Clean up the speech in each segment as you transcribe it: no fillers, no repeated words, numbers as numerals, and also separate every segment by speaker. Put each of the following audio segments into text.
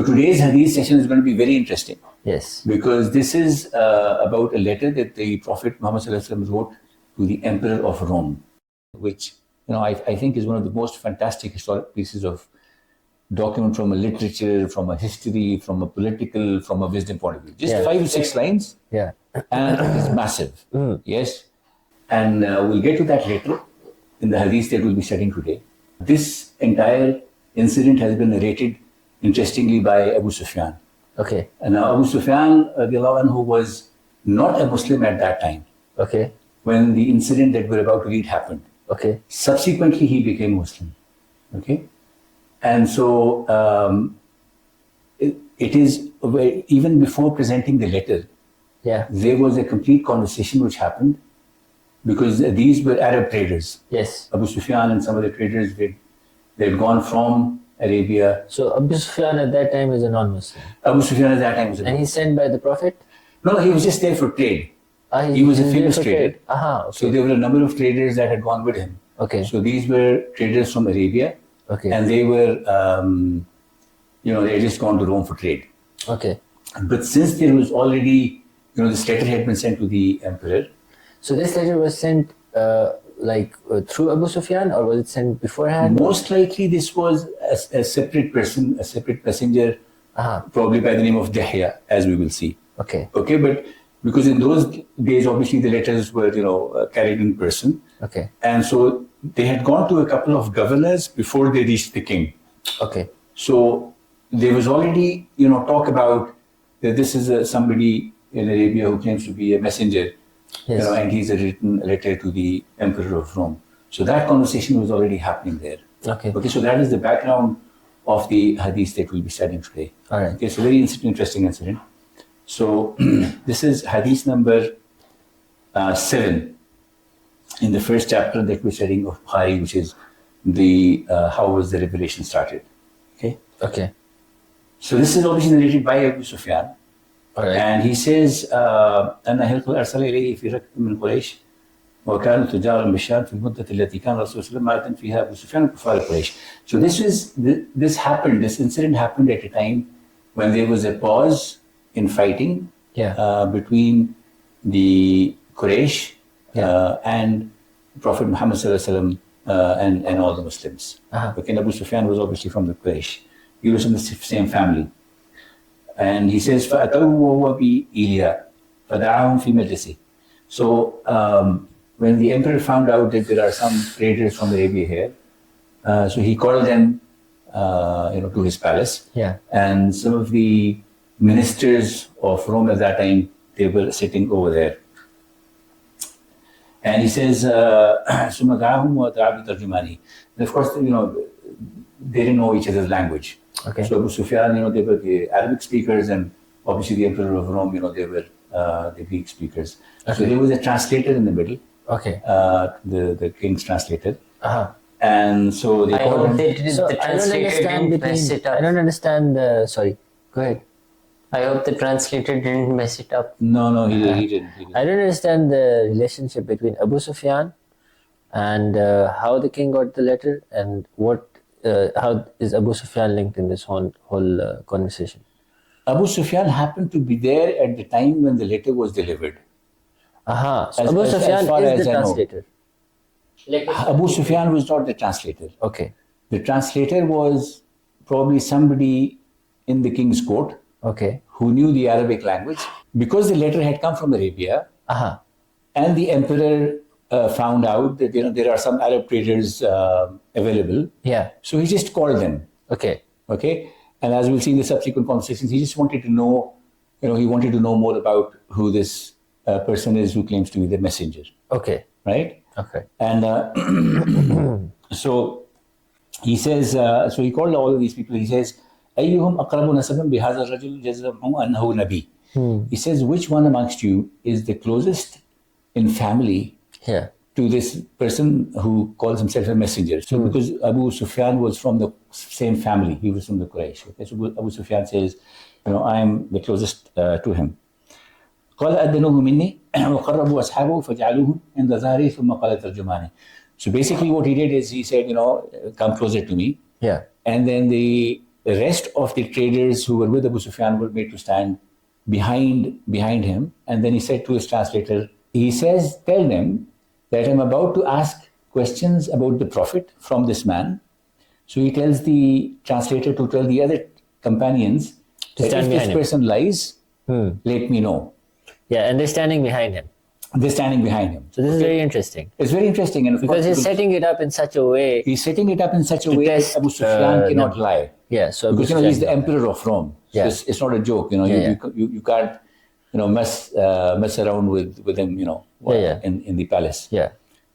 Speaker 1: So today's hadith session is going to be very interesting.
Speaker 2: Yes.
Speaker 1: Because this is about a letter that the Prophet Muhammad wrote to the Emperor of Rome, which I think is one of the most fantastic historic pieces of document from a literature, from a history, from a political, from a wisdom point of view. Just 5 or 6 lines.
Speaker 2: Yeah.
Speaker 1: And it's massive. Yes. And we'll get to that later in the hadith that we'll be studying today. This entire incident has been narrated, interestingly, by Abu Sufyan.
Speaker 2: Okay.
Speaker 1: And now Abu Sufyan, who was not a Muslim at that time,
Speaker 2: Okay.
Speaker 1: when the incident that we're about to read happened.
Speaker 2: Okay.
Speaker 1: Subsequently, he became Muslim. Okay. And so it is, even before presenting the letter,
Speaker 2: Yeah.
Speaker 1: there was a complete conversation which happened because these were Arab traders.
Speaker 2: Yes.
Speaker 1: Abu Sufyan and some of the traders, they'd gone from Arabia.
Speaker 2: So Abu Sufyan at that time is a non-Muslim.
Speaker 1: Abu Sufyan at that time was
Speaker 2: And he's sent by the Prophet?
Speaker 1: No, he was just there for trade. He was a famous trader. So there were a number of traders that had gone with him.
Speaker 2: Okay.
Speaker 1: So these were traders from Arabia.
Speaker 2: Okay.
Speaker 1: And they were, they had just gone to Rome for trade.
Speaker 2: Okay.
Speaker 1: But since there was already, this letter had been sent to the emperor.
Speaker 2: So this letter was sent through Abu Sufyan, or was it sent beforehand?
Speaker 1: Most likely this was a separate person, a separate messenger, probably by the name of Dihya, as we will see.
Speaker 2: Okay.
Speaker 1: Okay, but because in those days, obviously the letters were, carried in person.
Speaker 2: Okay.
Speaker 1: And so they had gone to a couple of governors before they reached the king.
Speaker 2: Okay.
Speaker 1: So there was already, talk about that this is somebody in Arabia who claims to be a messenger,
Speaker 2: Yes.
Speaker 1: and he's written a letter to the Emperor of Rome. So that conversation was already happening there.
Speaker 2: Okay.
Speaker 1: Okay, so that is the background of the hadith that we'll be studying today.
Speaker 2: All right.
Speaker 1: Okay, so very interesting incident. So this is hadith number 7 in the first chapter that we're studying of Bukhari, which is the how was the revelation started. Okay.
Speaker 2: Okay.
Speaker 1: So this is obviously narrated by Abu Sufyan.
Speaker 2: All right.
Speaker 1: And he says, أن هرقل أرسل إليه في ركب من قريش وكانوا تجارا بالشام في المدة التي كان الرسول صلى الله عليه وسلم معدن فيها أبو سفيان وكفار قريش. So this incident happened at a time when there was a pause in fighting between the Quraysh and Prophet Muhammad sallallahu alaihi wasallam and all the Muslims. Okay, Abu Sufyan was obviously from the Quraysh. He was from the same family. And he says, فَأَتَوْهُ وَهُوَ بِإِلْيَا فَدَعَاهُمْ فِي مَجْلِسِهِ. So when the emperor found out that there are some traders from Arabia here, so he called them to his palace. Yeah. And some of the ministers of Rome at that time, they were sitting over there. And he says, ثُمَّ دَعَاهُمْ وَدَعَا بِتَرْجُمَانِهِ. And of course, they didn't know each other's language.
Speaker 2: Okay.
Speaker 1: So Abu Sufyan, they were the Arabic speakers, and obviously the Emperor of Rome, they were the Greek speakers. Okay. So there was a translator in the middle.
Speaker 2: Okay.
Speaker 1: The king's translator. And so they called him.
Speaker 2: The translator didn't mess it up. I don't understand. Sorry. Go ahead.
Speaker 3: I hope the translator didn't mess it up.
Speaker 1: No, he didn't.
Speaker 2: I don't understand the relationship between Abu Sufyan and how the king got the letter, and how is Abu Sufyan linked in this whole conversation?
Speaker 1: Abu Sufyan happened to be there at the time when the letter was delivered.
Speaker 2: So Abu Sufyan is the translator.
Speaker 1: Abu Sufyan was not the translator.
Speaker 2: Okay.
Speaker 1: The translator was probably somebody in the king's court.
Speaker 2: Okay.
Speaker 1: Who knew the Arabic language. Because the letter had come from Arabia, and the emperor found out that there are some Arab traders available.
Speaker 2: Yeah.
Speaker 1: So he just called them.
Speaker 2: Okay.
Speaker 1: And as we'll see in the subsequent conversations, he just wanted to know, he wanted to know more about who this person is who claims to be the messenger.
Speaker 2: Okay.
Speaker 1: Right?
Speaker 2: Okay.
Speaker 1: And so he says, so he called all of these people. He says, أيهم أقرب نسبا بهذا الرجل جزمه أنه نبي. He says, which one amongst you is the closest in family to this person who calls himself a messenger? So because Abu Sufyan was from the same family, he was from the Quraysh. Okay? So Abu Sufyan says, I am the closest to him. قال أدنوه مني وقربوا أصحابه فجعلوهم عند ظهري ثم قال ترجماني. So basically what he did is he said, come closer to me.
Speaker 2: Yeah.
Speaker 1: And then the the rest of the traders who were with Abu Sufyan were made to stand behind him. And then he said to his translator, he says, tell them that I'm about to ask questions about the Prophet from this man. So he tells the translator to tell the other companions that if this person lies, let me know.
Speaker 2: Yeah, and they're standing behind him.
Speaker 1: They're standing behind him.
Speaker 2: So this is very interesting.
Speaker 1: It's very interesting. And
Speaker 2: because he's setting it up in such a way.
Speaker 1: He's setting it up in such a way that Abu Sufyan cannot lie.
Speaker 2: Yeah, so
Speaker 1: because he's the emperor of Rome. So
Speaker 2: yeah.
Speaker 1: It's not a joke. You can't mess around with him. In the palace.
Speaker 2: Yeah.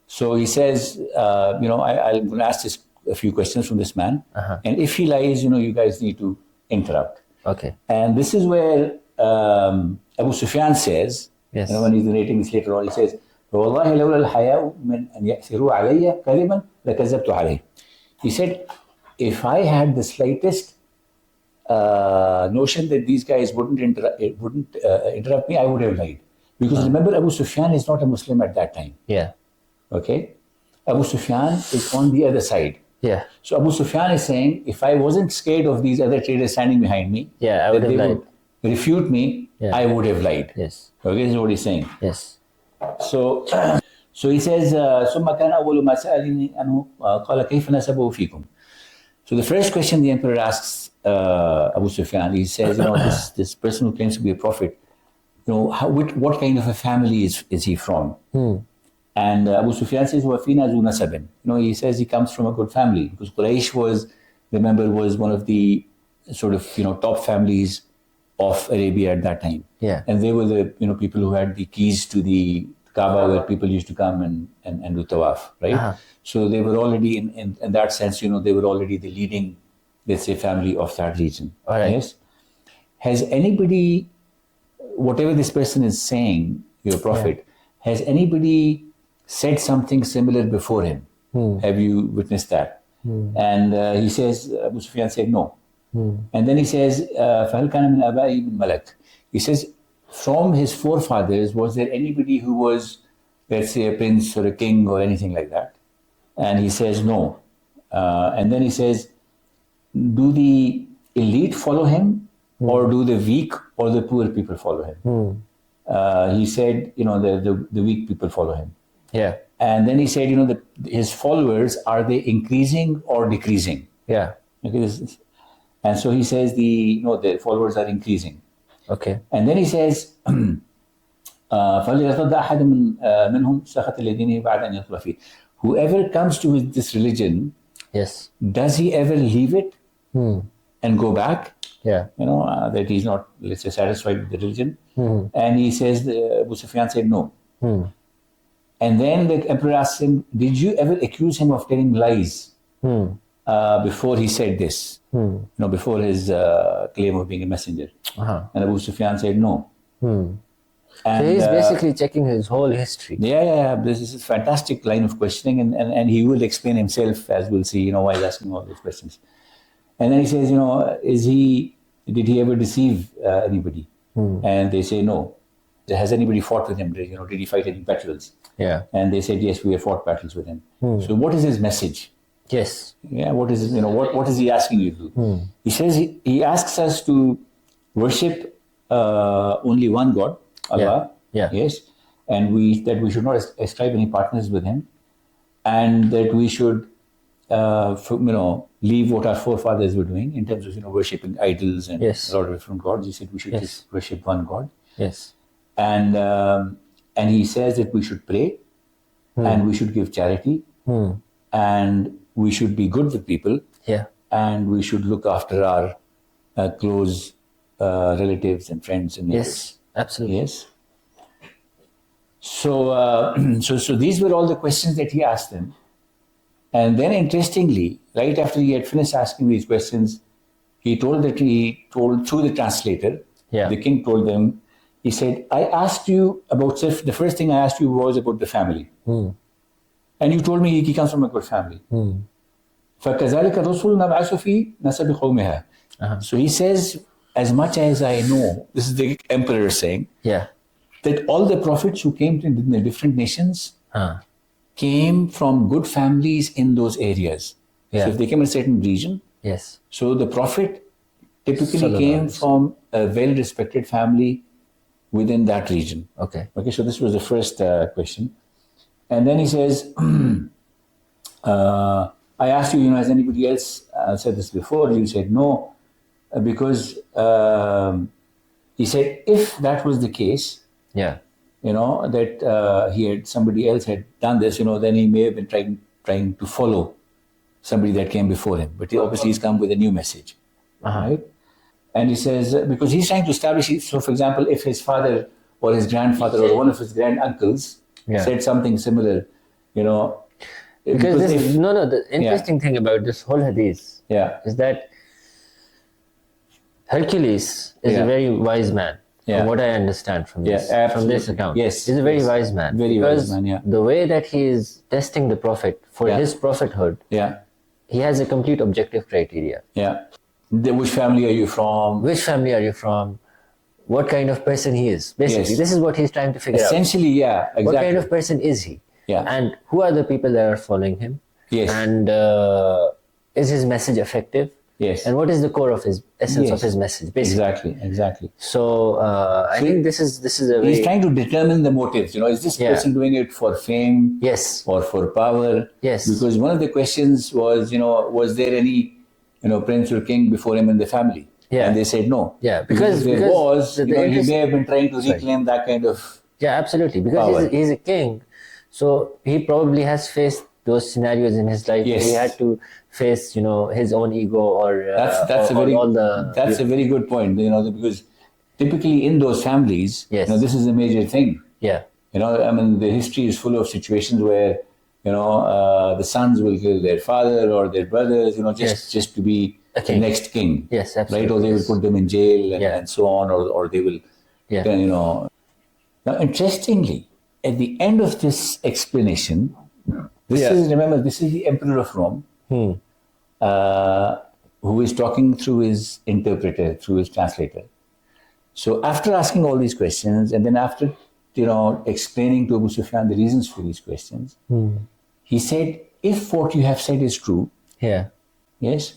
Speaker 1: So he says, I'm going to ask a few questions from this man, and if he lies, you guys need to interrupt.
Speaker 2: Okay.
Speaker 1: And this is where Abu Sufyan says,
Speaker 2: yes.
Speaker 1: When he's narrating this later on, he says, فَوَاللَّهِ لَوْلَا الْحَيَاءُ مِنْ أَنْ يَأْثِرُوا عَلَيَّ كَذِبًا لَكَذَّبْتُ عَلَيْهِ. He said, if I had the slightest notion that these guys wouldn't interrupt me, I would have lied. Because remember, Abu Sufyan is not a Muslim at that time.
Speaker 2: Yeah.
Speaker 1: Okay? Abu Sufyan is on the other side.
Speaker 2: Yeah.
Speaker 1: So Abu Sufyan is saying, if I wasn't scared of these other traders standing behind me,
Speaker 2: I would have lied.
Speaker 1: Would refute me, I would have lied.
Speaker 2: Yes.
Speaker 1: Okay, this is what he's saying.
Speaker 2: Yes.
Speaker 1: So he says, ثم كان أول ما سألني عنه قال كيف نسبه فيكم. So the first question the emperor asks Abu Sufyan, he says, this person who claims to be a prophet, what kind of a family is he from? And Abu Sufyan says, وَفِينَا ذُو نَسَبٍ. He says he comes from a good family, because Quraysh was one of the sort of top families of Arabia at that time.
Speaker 2: Yeah.
Speaker 1: And they were the people who had the keys to the Kaaba, where people used to come and do tawaf, right? So they were already in that sense, they were already the leading, let's say, family of that region.
Speaker 2: All right.
Speaker 1: Yes. Has anybody, whatever this person is saying, your prophet, has anybody said something similar before him? Have you witnessed that? And he says, Abu Sufyan said no. And then he says, فَهَلْ كَانَ مِنْ أَبَائِهِ مِنْ مَلَكٍ. He says, from his forefathers, was there anybody who was, let's say, a prince or a king or anything like that? And he says no. And then he says, do the elite follow him, or do the weak or the poor people follow him? He said, the weak people follow him.
Speaker 2: Yeah.
Speaker 1: And then he said, his followers, are they increasing or decreasing?
Speaker 2: Yeah.
Speaker 1: Okay. And so he says the followers are increasing.
Speaker 2: Okay.
Speaker 1: And then he says, فَلْيَرْتَدَّ أَحَدٌ مِّنْهُمْ سَخَطَ لِدِينِهِ بَعْدَ أَنْ يَدْخُلَ فِيهِ. Whoever comes to this religion,
Speaker 2: yes,
Speaker 1: does he ever leave it and go back?
Speaker 2: Yeah.
Speaker 1: That he's not, let's say, satisfied with the religion. And he says, Abu Sufyan said no. And then the emperor asks him, did you ever accuse him of telling lies before he said this? Before his claim of being a messenger. And Abu Sufyan said no. And,
Speaker 2: so he's basically checking his whole history.
Speaker 1: Yeah. This is a fantastic line of questioning, and he will explain himself, as we'll see, why he's asking all those questions. And then he says, did he ever deceive anybody? And they say no. Has anybody fought with him? Did he fight any battles?
Speaker 2: Yeah.
Speaker 1: And they said, yes, we have fought battles with him. So what is his message?
Speaker 2: Yes.
Speaker 1: Yeah, what is what is he asking you to do? He says he asks us to worship only one God, Allah.
Speaker 2: Yeah.
Speaker 1: Yes. And that we should not ascribe any partners with him, and that we should leave what our forefathers were doing in terms of worshipping idols and a lot of different gods. He said we should just worship one God.
Speaker 2: Yes.
Speaker 1: And he says that we should pray, and we should give charity, and we should be good with people, and we should look after our close relatives and friends and neighbors.
Speaker 2: Yes, absolutely.
Speaker 1: Yes. So these were all the questions that he asked them. And then interestingly, right after he had finished asking these questions, he told through the translator, the king told them, he said, I asked you about, the first thing I asked you was about the family. And you told me he comes from a good family. فَكَذَلِكَ الرُّسُلُ نَبْعَثُ فِي نَسَبِ قَوْمِهَا. So he says, as much as I know, this is the emperor saying, that all the prophets who came in the different nations came from good families in those areas. So if they came in a certain region,
Speaker 2: Yes.
Speaker 1: So the Prophet typically
Speaker 2: Sallallahu
Speaker 1: came
Speaker 2: Alaihi Wasallam.
Speaker 1: from a well-respected family within that region.
Speaker 2: Okay.
Speaker 1: Okay, so this was the first question. And then he says, I asked you, has anybody else said this before? You said no, because he said, if that was the case,
Speaker 2: Yeah.
Speaker 1: that somebody else had done this, then he may have been trying to follow somebody that came before him. But obviously he's come with a new message, right? And he says, because he's trying to establish, so for example, if his father or his grandfather or one of his granduncles said something similar,
Speaker 2: Because the interesting thing about this whole hadith is that Hercules is a very wise man, from what I understand from this account.
Speaker 1: Yes,
Speaker 2: he's a very wise man.
Speaker 1: Very wise man, yeah.
Speaker 2: The way that he is testing the Prophet for his prophethood, he has a complete objective criteria.
Speaker 1: Yeah. Which family are you from?
Speaker 2: Which family are you from? What kind of person he is. Basically, this is what he's trying to figure out.
Speaker 1: Essentially, yeah, exactly.
Speaker 2: What kind of person is he?
Speaker 1: Yeah.
Speaker 2: And who are the people that are following him?
Speaker 1: Yes.
Speaker 2: And is his message effective?
Speaker 1: Yes.
Speaker 2: And what is the core of his essence of his message? Basically.
Speaker 1: Exactly.
Speaker 2: So I think this is a very...
Speaker 1: He's trying to determine the motives. Is this person doing it for fame?
Speaker 2: Yes.
Speaker 1: Or for power?
Speaker 2: Yes.
Speaker 1: Because one of the questions was, was there any, prince or king before him in the family?
Speaker 2: Yeah.
Speaker 1: And they said no.
Speaker 2: Yeah.
Speaker 1: Because there was, he may have been trying to reclaim that kind of...
Speaker 2: Yeah, absolutely. Because he's a king. So he probably has faced those scenarios in his life.
Speaker 1: Yes.
Speaker 2: He had to face, his own ego or
Speaker 1: that's a very good point. Because typically in those families, this is a major thing.
Speaker 2: Yeah.
Speaker 1: The history is full of situations where the sons will kill their father or their brothers. Just to be the next king.
Speaker 2: Yes, absolutely.
Speaker 1: Right, or they will put them in jail and so on, or they will. Now, interestingly, at the end of this explanation, this is the Emperor of Rome, who is talking through his interpreter, through his translator. So after asking all these questions, and then after explaining to Abu Sufyan the reasons for these questions, he said, if what you have said is true, yes,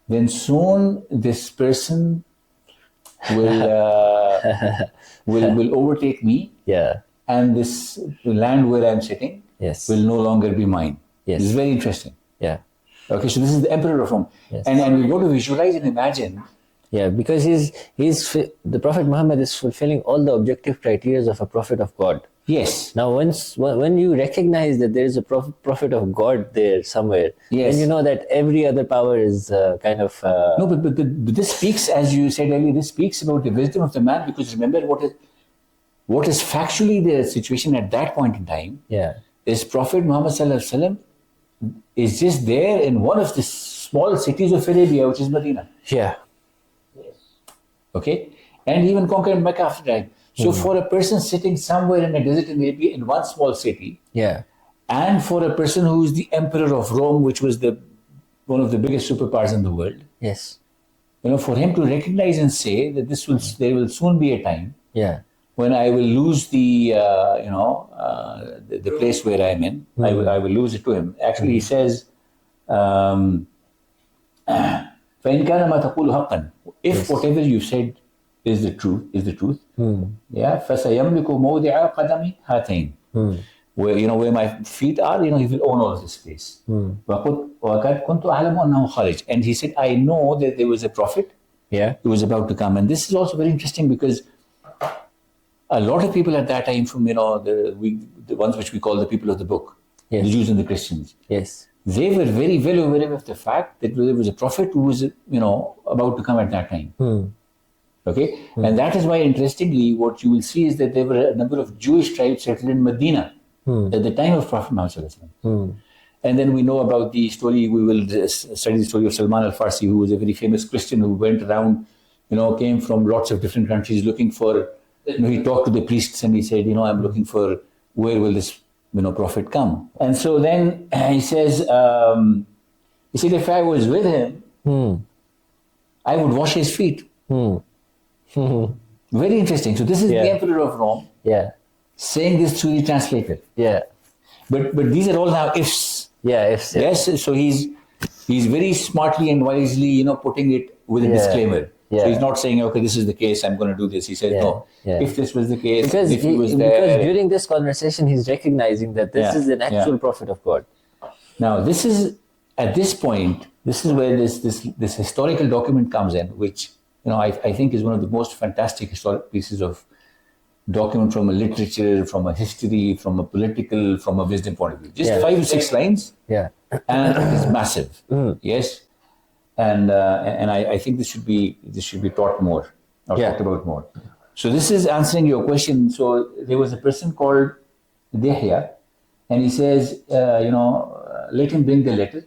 Speaker 1: then soon this person will will overtake me.
Speaker 2: Yeah.
Speaker 1: And this land where I'm sitting will no longer be mine.
Speaker 2: Yes.
Speaker 1: This is very interesting.
Speaker 2: Yeah.
Speaker 1: Okay, so this is the Emperor of Rome.
Speaker 2: Yes.
Speaker 1: And we go to visualize and imagine.
Speaker 2: Yeah, because the Prophet Muhammad is fulfilling all the objective criteria of a prophet of God.
Speaker 1: Yes.
Speaker 2: Now, when you recognize that there is a prophet of God there somewhere, then you know that every other power is kind of...
Speaker 1: No, but this speaks, as you said earlier, this speaks about the wisdom of the man, because remember what is factually the situation at that point in time is Prophet Muhammad Sallallahu Alaihi Wasallam is just there in one of the small cities of Arabia, which is Medina.
Speaker 2: Yeah.
Speaker 1: Okay? And even conquered Mecca after that. So for a person sitting somewhere in a desert in Arabia in one small city, and for a person who is the Emperor of Rome, which was one of the biggest superpowers in the world, for him to recognize and say that there will soon be a time when I will lose the place where I am in. I will lose it to him. Actually, he says, فَإِنْ كَانَ مَا تَقُولُ حَقًّا, if whatever you said is the truth, فَسَيَمْلِكُ مَوْضِعَ قَدَمِ هَاتَيْنِ, where my feet are, he will own all of this place. وَقَدْ كُنْتُ أَعْلَمُ أَنَّهُ خَارِجٌ, and he said, I know that there was a prophet who was about to come. And this is also very interesting, because a lot of people at that time, from the ones which we call the people of the book, the Jews and the Christians, they were very well aware of the fact that there was a prophet who was about to come at that time. Okay, and that is why, interestingly, what you will see is that there were a number of Jewish tribes settled in Medina at the time of Prophet Muhammad. And then we know about the story. We will study the story of Salman al-Farsi, who was a very famous Christian who went around, came from lots of different countries looking for. He talked to the priests and he said, I'm looking for where will this prophet come. And so then he says, if I was with him, I would wash his feet. Very interesting. So this is the Emperor of Rome saying this through the translator. But these are all now ifs.
Speaker 2: Ifs.
Speaker 1: Yes. So he's He's very smartly and wisely, putting it with a disclaimer.
Speaker 2: Yeah.
Speaker 1: So he's not saying, okay, this is the case, I'm going to do this. He says, no, if this was the case,
Speaker 2: because
Speaker 1: if he was there.
Speaker 2: because during this conversation, he's recognizing that this is an actual prophet of God.
Speaker 1: Now, this is, at this point, this is where this historical document comes in, which, I think is one of the most fantastic historic pieces of document from a literature, from a history, from a political, from a wisdom point of view. Just 5 or 6 lines.
Speaker 2: Yeah.
Speaker 1: And it's massive. Yes. And I think this should be taught more or talked about more. So this is answering your question. So there was a person called Dihya, and he says, let him bring the letter,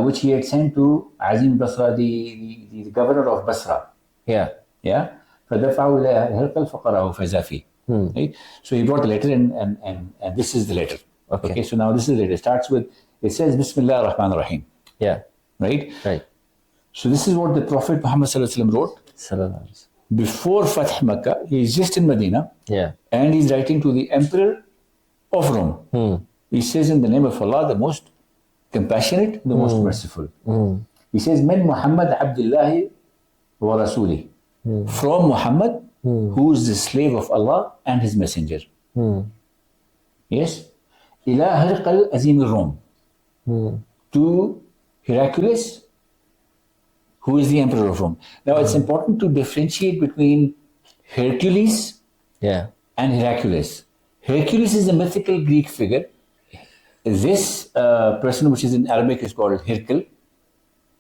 Speaker 1: which he had sent to Azim Basra, the governor of Basra.
Speaker 2: Yeah.
Speaker 1: Yeah. فدفعه إلى هرقل فقرأه فإذا فيه. Right? So he brought the letter, and this is the letter. Okay. So now this is the letter. It starts with, it says, Bismillah ar-Rahman ar-Rahim.
Speaker 2: Yeah.
Speaker 1: Right?
Speaker 2: Right.
Speaker 1: So this is what the Prophet Muhammad wrote before Fath Makkah. He's just in Medina.
Speaker 2: Yeah.
Speaker 1: And he's writing to the Emperor of Rome. He says, in the name of Allah, the most compassionate, the most merciful. He says, Min Muhammad Abdullahi wa Rasuli. From Muhammad, who is the slave of Allah and his messenger. Yes? Ila Heraclius Azim Rome. To Heraclius, who is the emperor of Rome. Now, it's important to differentiate between Hercules and Heraclius. Hercules is a mythical Greek figure. This person, which is in Arabic, is called Hercule,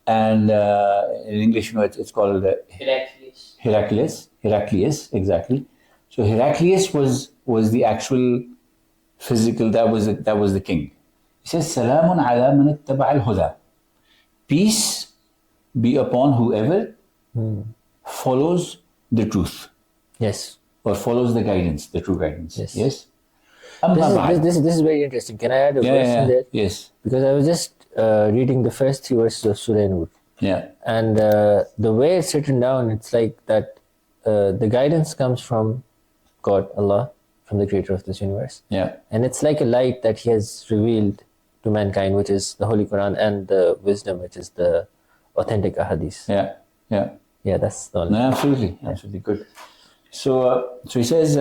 Speaker 1: and in English, it's called Heraclius, exactly. So Heraclius was the actual physical. That was the king. He says, "Salamun ala man ittaba al-huda." Peace be upon whoever follows the truth.
Speaker 2: Yes.
Speaker 1: Or follows the guidance, the true guidance. Yes.
Speaker 2: This is very interesting. Can I add a verse there?
Speaker 1: Yes.
Speaker 2: Because I was just reading the first 3 verses of Surah Nur.
Speaker 1: Yeah.
Speaker 2: And the way it's written down, it's like that the guidance comes from God, Allah, from the creator of this universe.
Speaker 1: Yeah.
Speaker 2: And it's like a light that He has revealed to mankind, which is the Holy Quran, and the wisdom, which is the authentic ahadith.
Speaker 1: Yeah,
Speaker 2: that's the only.
Speaker 1: No, absolutely good. So he says,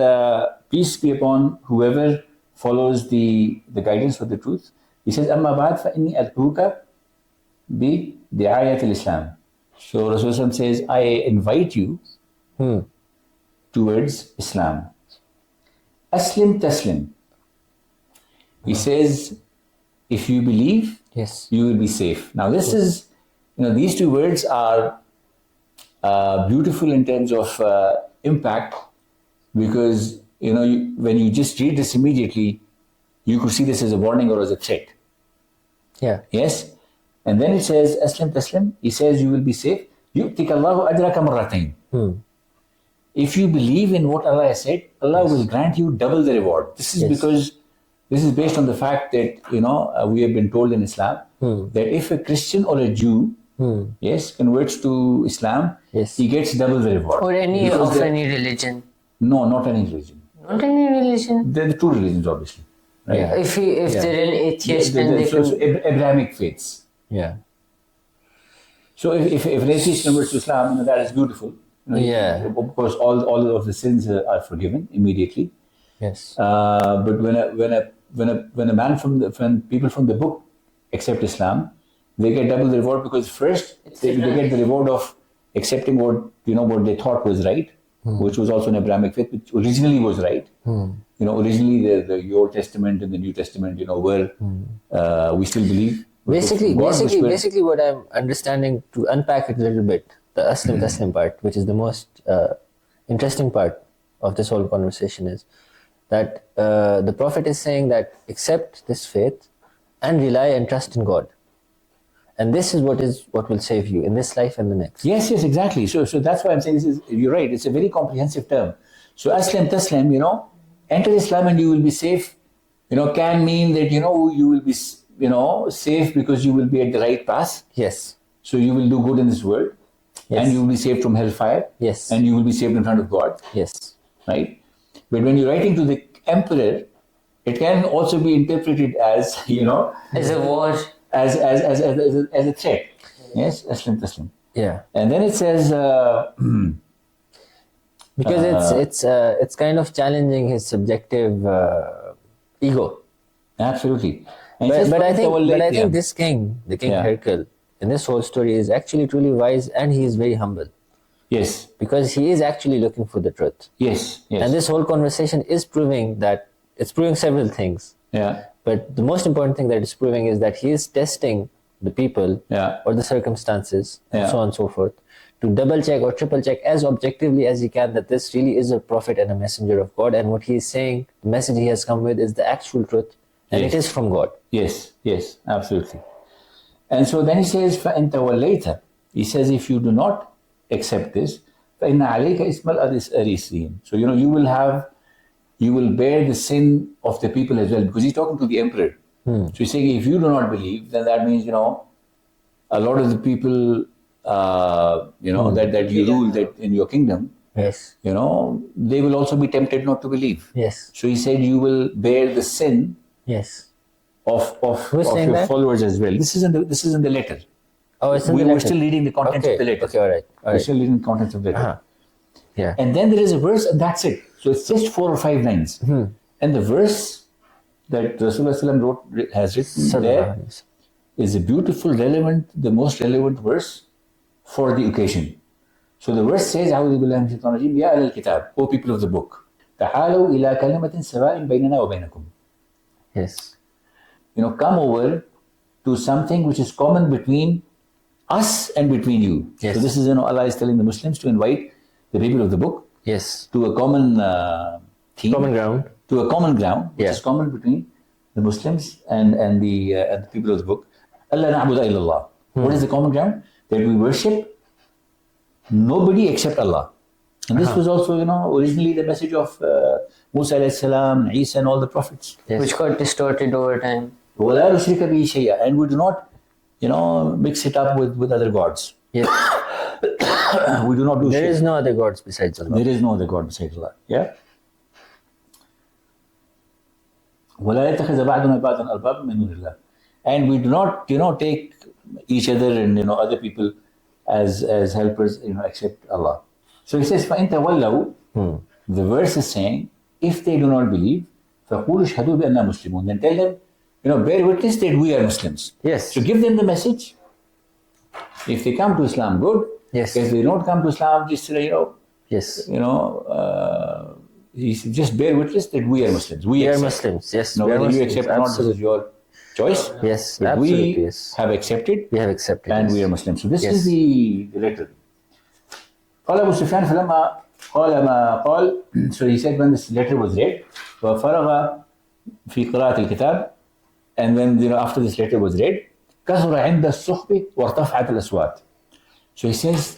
Speaker 1: peace be upon whoever follows the guidance of the truth. He says, Amma ba'd fa inni ad'uka bi di'ayat al-Islam. So Rasulullah says, I invite you towards Islam. Aslim taslim. He says, if you believe, you will be safe. Now this is, these 2 words are beautiful in terms of impact, because when you just read this immediately, you could see this as a warning or as a threat.
Speaker 2: Yeah.
Speaker 1: Yes. And then it says, Aslim taslim. He says you will be safe. Yu'tika Allahu ajraka marratayn. If you believe in what Allah has said, Allah will grant you double the reward. This is because this is based on the fact that we have been told in Islam that if a Christian or a Jew converts to Islam, he gets double the reward.
Speaker 3: Or any religion.
Speaker 1: No, not any religion.
Speaker 3: Not any religion.
Speaker 1: There are 2 religions, obviously. Right?
Speaker 3: Yeah. If they're an atheist, then they
Speaker 1: so Abrahamic faiths.
Speaker 2: Yeah.
Speaker 1: So if an atheist converts to Islam, that is beautiful. Because all of the sins are forgiven immediately.
Speaker 2: Yes.
Speaker 1: But when people from the book accept Islam, they get double the reward, because first they get the reward of accepting what they thought was right, which was also an Abrahamic faith, which originally was right. Originally the Old Testament and the New Testament, were we still believe.
Speaker 2: Basically, what I'm understanding, to unpack it a little bit, the Aslim Taslim part, which is the most interesting part of this whole conversation, is that the Prophet is saying that accept this faith and rely and trust in God. And this is what will save you in this life and the next.
Speaker 1: Yes, exactly. So that's why I'm saying you're right. It's a very comprehensive term. So Aslam Taslim, enter Islam and you will be safe, can mean that, you will be, safe because you will be at the right path.
Speaker 2: Yes.
Speaker 1: So you will do good in this world. Yes. And you will be saved from hellfire.
Speaker 2: Yes.
Speaker 1: And you will be saved in front of God.
Speaker 2: Yes.
Speaker 1: Right? But when you're writing to the emperor, it can also be interpreted as,
Speaker 3: as a war.
Speaker 1: as a threat. Yes, Aslim Taslim.
Speaker 2: Yeah.
Speaker 1: And then it says,
Speaker 2: Because it's kind of challenging his subjective ego.
Speaker 1: absolutely. And it
Speaker 2: But,
Speaker 1: says,
Speaker 2: but I
Speaker 1: "فَإِنْ
Speaker 2: think this king, the king
Speaker 1: Yeah.
Speaker 2: Heraclius, in this whole story is actually truly wise, and he is very humble
Speaker 1: Yes,
Speaker 2: because he is actually looking for the truth.
Speaker 1: yes, yes.
Speaker 2: And this whole conversation is proving that it's proving several things.
Speaker 1: Yeah,
Speaker 2: But the most important thing that it's proving is that he is testing the people
Speaker 1: Yeah.
Speaker 2: or the circumstances and
Speaker 1: Yeah.
Speaker 2: so on and so forth to double check or triple check as objectively as he can that this really is a prophet and a messenger of God, and what he is saying, the message he has come with is the actual truth, and
Speaker 1: Yes.
Speaker 2: it is from God.
Speaker 1: yes, yes, absolutely. And so then he says, فَإِنْ تَوَلَّيْتَ. He says, if you do not accept this, فَإِنَّ عَلَيْكَ إِسْمَ الْأَرِيسِينَ. So, you will bear the sin of the people as well, because he's talking to the emperor. So he's saying, if you do not believe, then that means, a lot of the people, that you rule that in your kingdom,
Speaker 2: Yes.
Speaker 1: they will also be tempted not to believe.
Speaker 2: Yes.
Speaker 1: So he said, you will bear the sin
Speaker 2: Yes.
Speaker 1: of
Speaker 2: Who's saying
Speaker 1: your
Speaker 2: that?
Speaker 1: followers as well. This is in the letter.
Speaker 2: Oh, it's in the
Speaker 1: We're
Speaker 2: letter.
Speaker 1: still reading the contents
Speaker 2: Okay.
Speaker 1: of the letter.
Speaker 2: Okay, all right.
Speaker 1: We're still reading the contents of the letter.
Speaker 2: Uh-huh. Yeah.
Speaker 1: And then there is a verse, and that's it. So it's just 4 or 5 lines. And the verse that Rasulullah has written there is a beautiful, the most relevant verse for the occasion. So the verse says, أعوذ بالله من الشيطان الرجيم يا أهل الكتاب, O people of the book, تعالوا إلى كلمة سواء بيننا وبينكم.
Speaker 2: Yes.
Speaker 1: Come over to something which is common between us and between you.
Speaker 2: Yes.
Speaker 1: So this is, Allah is telling the Muslims to invite the people of the book
Speaker 2: Yes.
Speaker 1: to a common theme,
Speaker 2: Common ground.
Speaker 1: to a common ground, which
Speaker 2: Yeah.
Speaker 1: is common between the Muslims and the people of the book. Allah na'budu illallah. What is the common ground? That we worship nobody except Allah. And this was also, originally the message of Musa alayhi salam, Isa, and all the prophets.
Speaker 2: Yes.
Speaker 3: which got distorted over time.
Speaker 1: وَلَا نُشْرِكَ بِهِ شَيْئًا. And we do not, mix it up with other gods.
Speaker 2: Yes.
Speaker 1: We do not do
Speaker 2: There
Speaker 1: shirk.
Speaker 2: is no other gods besides Allah.
Speaker 1: There is no other God besides Allah. Yeah? وَلَا يَتَّخِذَ بَعْضُنَا بَعْضًا أَرْبَابًا مِنْ دُونِ اللَّهِ. And we do not, take each other and, other people as helpers, except Allah. So he says, فَإِنْ تَوَلَّوْا. The verse is saying, if they do not believe, فَقُولُوا اشْهَدُوا بِأَنَّا مُسْلِمُونَ. Then tell them, bear witness that we are Muslims.
Speaker 2: Yes.
Speaker 1: So give them the message. If they come to Islam, good.
Speaker 2: Yes.
Speaker 1: If they don't come to Islam, just,
Speaker 2: Yes.
Speaker 1: he said, just bear witness that we are Muslims.
Speaker 2: We are
Speaker 1: accept.
Speaker 2: Muslims. Yes.
Speaker 1: Now,
Speaker 2: we are
Speaker 1: whether you
Speaker 2: Muslims.
Speaker 1: accept or not, this is
Speaker 2: Absolutely.
Speaker 1: your choice.
Speaker 2: Yes.
Speaker 1: But
Speaker 2: Absolutely.
Speaker 1: we
Speaker 2: Yes.
Speaker 1: have accepted
Speaker 2: We have accepted.
Speaker 1: and
Speaker 2: yes.
Speaker 1: we are Muslims. So this
Speaker 2: Yes.
Speaker 1: is the letter. قال أبو سفيان فلما قال ما قال. So he said when this letter was read, وفرغ في قراءة الكتاب, and when after this letter was read, كثر عند الصحب وارتفعت الأصوات. So he says,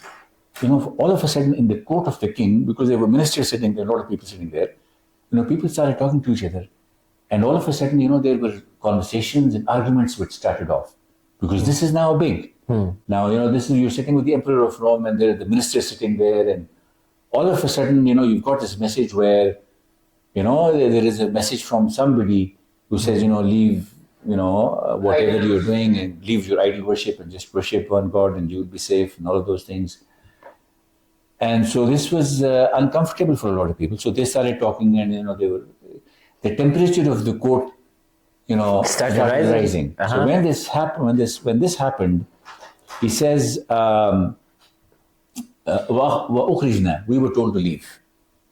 Speaker 1: all of a sudden in the court of the king, because there were ministers sitting there, a lot of people sitting there, people started talking to each other. And all of a sudden, there were conversations and arguments which started off. Because this is now big. Now, you're sitting with the emperor of Rome and there are the ministers sitting there. And all of a sudden, you've got this message where, there is a message from somebody who says, leave, whatever you're doing and leave your idol worship and just worship one God and you'll be safe and all of those things. And so this was uncomfortable for a lot of people. So they started talking and, the temperature of the court,
Speaker 2: Started
Speaker 1: rising.
Speaker 2: Uh-huh.
Speaker 1: So when this happened, he says, وَأُخْرِجْنَا. We were told to leave.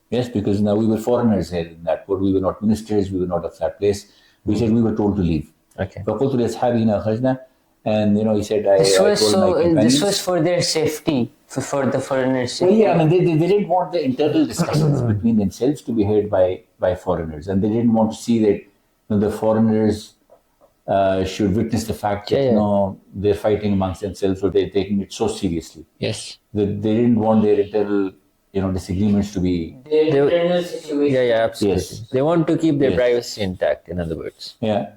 Speaker 1: Yes, because now we were foreigners here in that court. We were not ministers. We were not of that place. We said we were told to leave.
Speaker 2: Okay.
Speaker 1: فَقُلْتُ لِأَصْحَابِهِ أَخْرَجْنَا. And, he said, I
Speaker 3: This was
Speaker 1: told my companions.
Speaker 3: this was for their safety, for the foreigners'
Speaker 1: Well,
Speaker 3: safety.
Speaker 1: yeah, I mean, they didn't want the internal discussions between themselves to be heard by foreigners. And they didn't want to see that the foreigners should witness the fact that, they're fighting amongst themselves or they're taking it so seriously.
Speaker 2: Yes.
Speaker 1: They didn't want their internal, disagreements to be...
Speaker 3: Their internal situation.
Speaker 2: Yeah, absolutely.
Speaker 1: Yes.
Speaker 2: They want to keep their
Speaker 1: Yes.
Speaker 2: privacy intact, in other words.
Speaker 1: Yeah.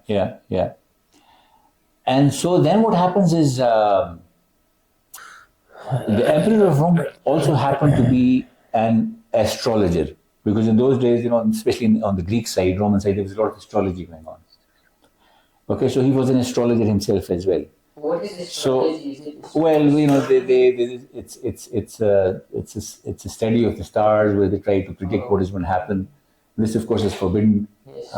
Speaker 1: And so then what happens is the emperor of Rome also happened to be an astrologer, because in those days, especially on the Greek side, Roman side, there was a lot of astrology going on. Okay, so he was an astrologer himself as well.
Speaker 3: What is this?
Speaker 1: So, well, you know, it's a study of the stars where they try to predict what is going to happen. This, of course, is forbidden,
Speaker 3: Yes.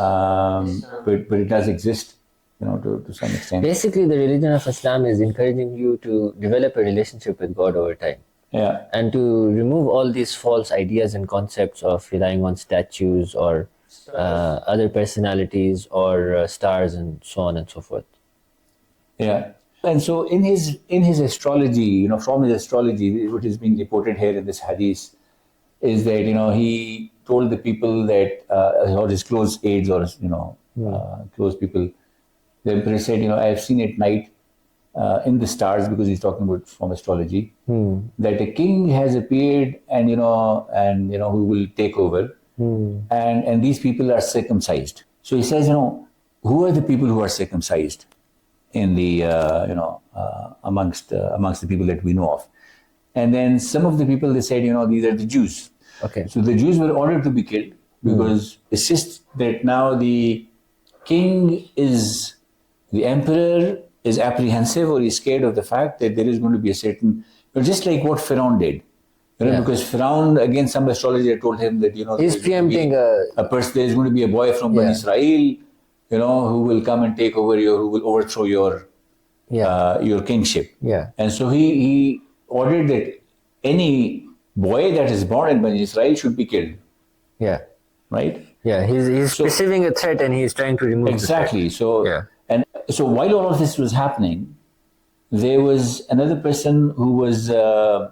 Speaker 1: but it does exist, you know, to some extent.
Speaker 2: Basically, the religion of Islam is encouraging you to develop a relationship with God over time.
Speaker 1: Yeah,
Speaker 2: And to remove all these false ideas and concepts of relying on statues or other personalities or stars and so on and so forth.
Speaker 1: yeah. And so in his astrology, you know, from his astrology, what is being reported here in this hadith is that, you know, he told the people that, or his close aides or, you know, close people, the emperor said, you know, I have seen at night in the stars, because he's talking about from astrology, that a king has appeared and, you know, who will take over. And these people are circumcised. So he says, you know, who are the people who are circumcised in the, amongst the people that we know of? And then some of the people, they said, you know, these are the Jews.
Speaker 2: Okay.
Speaker 1: So the Jews were ordered to be killed because it's just that now the emperor is apprehensive or is scared of the fact that there is going to be a certain, just like what Pharaoh did. You know, because Pharaoh, again, some astrologer told him that, you know,
Speaker 2: He's preempting
Speaker 1: a person, there's going to be a boy from Bani Israel, you know, who will come and take over who will overthrow your kingship.
Speaker 2: Yeah.
Speaker 1: And so he ordered that any boy that is born in Bani Israel should be killed.
Speaker 2: Yeah.
Speaker 1: Right?
Speaker 2: Yeah. He's perceiving a threat and he's trying to remove
Speaker 1: exactly.
Speaker 2: the threat.
Speaker 1: So while all of this was happening, there was another person who was a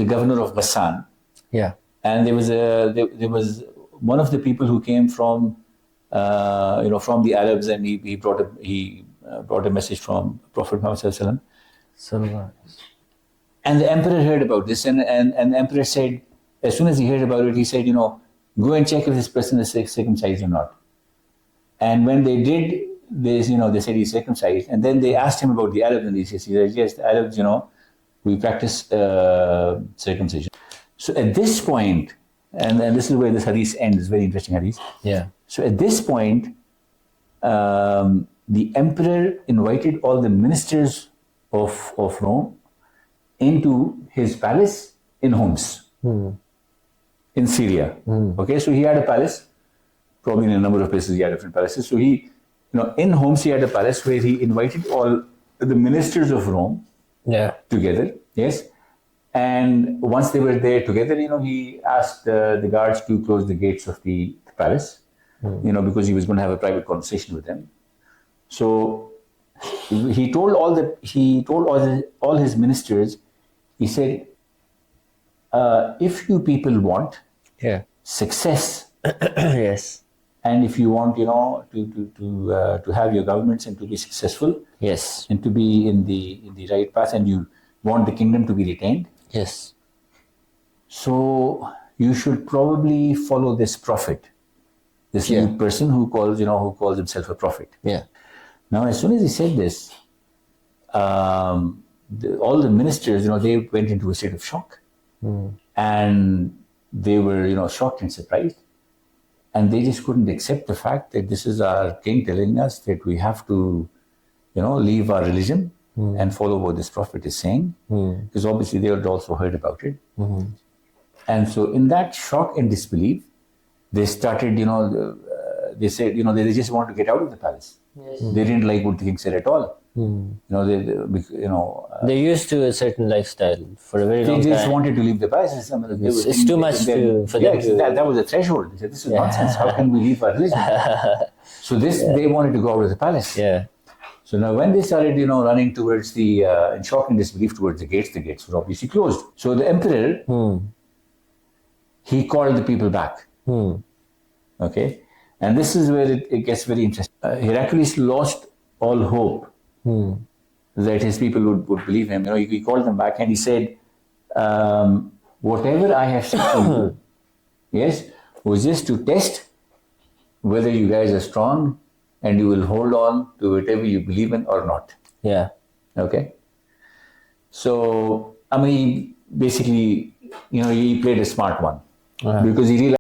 Speaker 1: governor of Bassan.
Speaker 2: Yeah.
Speaker 1: And there was one of the people who came from from the Arabs, and he brought a message from Prophet Muhammad Sallallahu Alaihi Wasallam. And the emperor heard about this, and the emperor said, as soon as he heard about it, he said, you know, go and check if this person is circumcised or not. And when they did, they said he's circumcised, and then they asked him about the Arabs, and he said, yes, the Arabs, you know, we practice circumcision. So at this point, and this is where this hadith ends, it's very interesting hadith.
Speaker 2: Yeah.
Speaker 1: So at this point, the emperor invited all the ministers of Rome into his palace in Homs, in Syria. Okay, so he had a palace, probably in a number of places he had different palaces. So he, in Homs he had a palace where he invited all the ministers of Rome together, yes. And once they were there together, he asked the guards to close the gates of the palace, because he was going to have a private conversation with them. So he told all his ministers, he said, if you people want success,
Speaker 2: yes,
Speaker 1: and if you want, to have your governments and to be successful,
Speaker 2: yes,
Speaker 1: and to be in the right path, and you want the kingdom to be retained,
Speaker 2: yes,
Speaker 1: so you should probably follow this prophet, this new person who calls himself a prophet.
Speaker 2: Yeah.
Speaker 1: Now, as soon as he said this, all the ministers, they went into a state of shock, and they were, shocked and surprised, and they just couldn't accept the fact that this is our king telling us that we have to, leave our religion and follow what this prophet is saying, because obviously they had also heard about it. And so in that shock and disbelief, they started, they said, they just want to get out of the palace.
Speaker 3: Yes.
Speaker 1: They didn't like what the king said at all.
Speaker 2: They're used to a certain lifestyle for a very long time.
Speaker 1: They just wanted to leave the palace.
Speaker 2: It's too much for them to...
Speaker 1: That was a threshold. They said, this is nonsense. How can we leave our religion? So they wanted to go out of the palace.
Speaker 2: Yeah.
Speaker 1: So now when they started, running towards in shock and disbelief towards the gates were obviously closed. So the emperor, he called the people back. Okay? And this is where it gets very interesting. Heraclius lost all hope that his people would believe him. He called them back and he said, whatever I have said to you, was just to test whether you guys are strong and you will hold on to whatever you believe in or not.
Speaker 2: Yeah.
Speaker 1: Okay? So, basically, he played a smart one. Because he realized